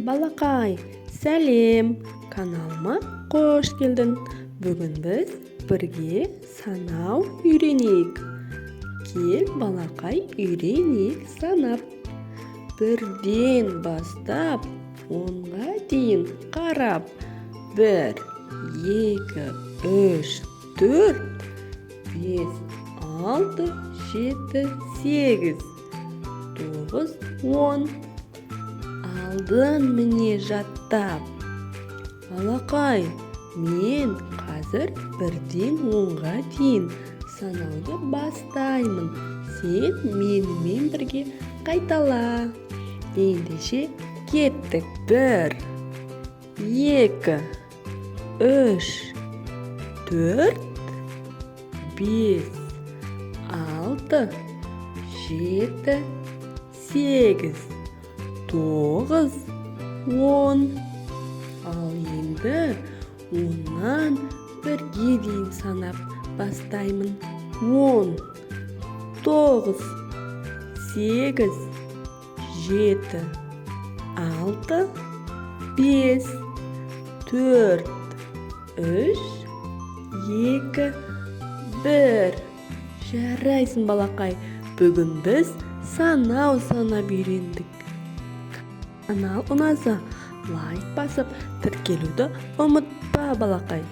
Балақай, сәлем, каналыма қош келдің. Бүгін біз бірге санау үйренейік. Кел, балақай, үйренейік санап. Бірден бастап, 10-ға дейін қарап. 1, 2, 3, 4, 5, 6, 7, 8, 9, 10. Алдын міне жаттап. Балақай, мен қазір бірден 10-ға дейін санауды бастаймын. Сен менімен бірге қайтала. Ендеше кеттік. 1, 2, 3, 4, 5, 6, 7, 8, 9, 10. Ал енді 10-нан 1-ге дейін санап бастаймын. 10, 9, 8, 7, 6, 5, 4, 3, 2, 1. Жарайсың, балақай. Бүгін біз санау санап үйрендік. Канал ұнаса, лайк басып, тіркелуді ұмытпа, балақай.